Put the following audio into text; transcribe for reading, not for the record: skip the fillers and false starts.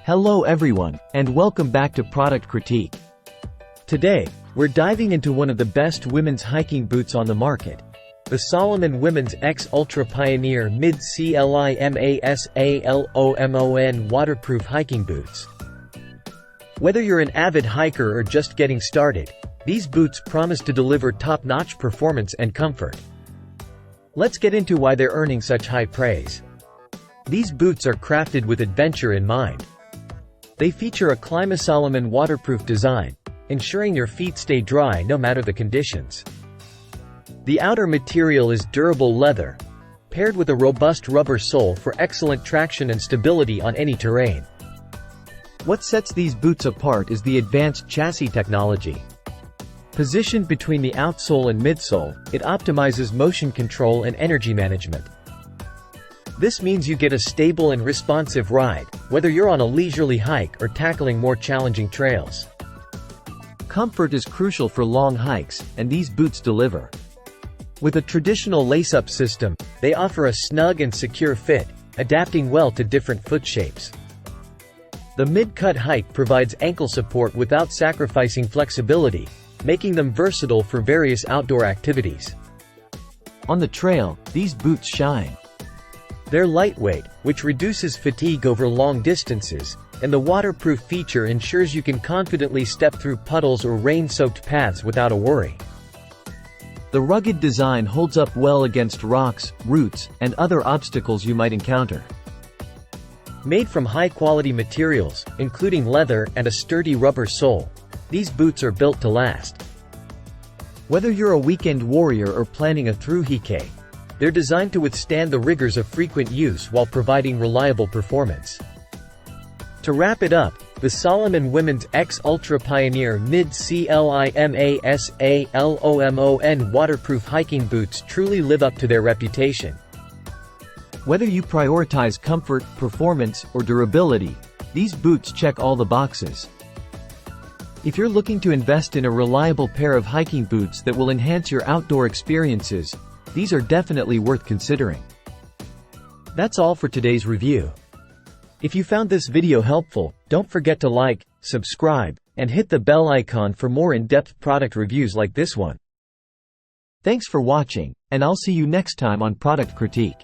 Hello everyone, and welcome back to Product Critique. Today, we're diving into one of the best women's hiking boots on the market. The Salomon Women's X Ultra Pioneer Mid CLIMASALOMON waterproof hiking boots. Whether you're an avid hiker or just getting started, these boots promise to deliver top-notch performance and comfort. Let's get into why they're earning such high praise. These boots are crafted with adventure in mind. They feature a CLIMASALOMON waterproof design, ensuring your feet stay dry no matter the conditions. The outer material is durable leather, paired with a robust rubber sole for excellent traction and stability on any terrain. What sets these boots apart is the advanced chassis technology. Positioned between the outsole and midsole, it optimizes motion control and energy management. This means you get a stable and responsive ride, whether you're on a leisurely hike or tackling more challenging trails. Comfort is crucial for long hikes, and these boots deliver. With a traditional lace-up system, they offer a snug and secure fit, adapting well to different foot shapes. The mid-cut height provides ankle support without sacrificing flexibility, making them versatile for various outdoor activities. On the trail, these boots shine. They're lightweight, which reduces fatigue over long distances, and the waterproof feature ensures you can confidently step through puddles or rain-soaked paths without a worry. The rugged design holds up well against rocks, roots, and other obstacles you might encounter. Made from high-quality materials, including leather and a sturdy rubber sole, these boots are built to last. Whether you're a weekend warrior or planning a through hike, they're designed to withstand the rigors of frequent use while providing reliable performance. To wrap it up, the Salomon Women's X Ultra Pioneer Mid CLIMASALOMON waterproof hiking boots truly live up to their reputation. Whether you prioritize comfort, performance, or durability, these boots check all the boxes. If you're looking to invest in a reliable pair of hiking boots that will enhance your outdoor experiences, these are definitely worth considering. That's all for today's review. If you found this video helpful, don't forget to like, subscribe, and hit the bell icon for more in-depth product reviews like this one. Thanks for watching, and I'll see you next time on Product Critique.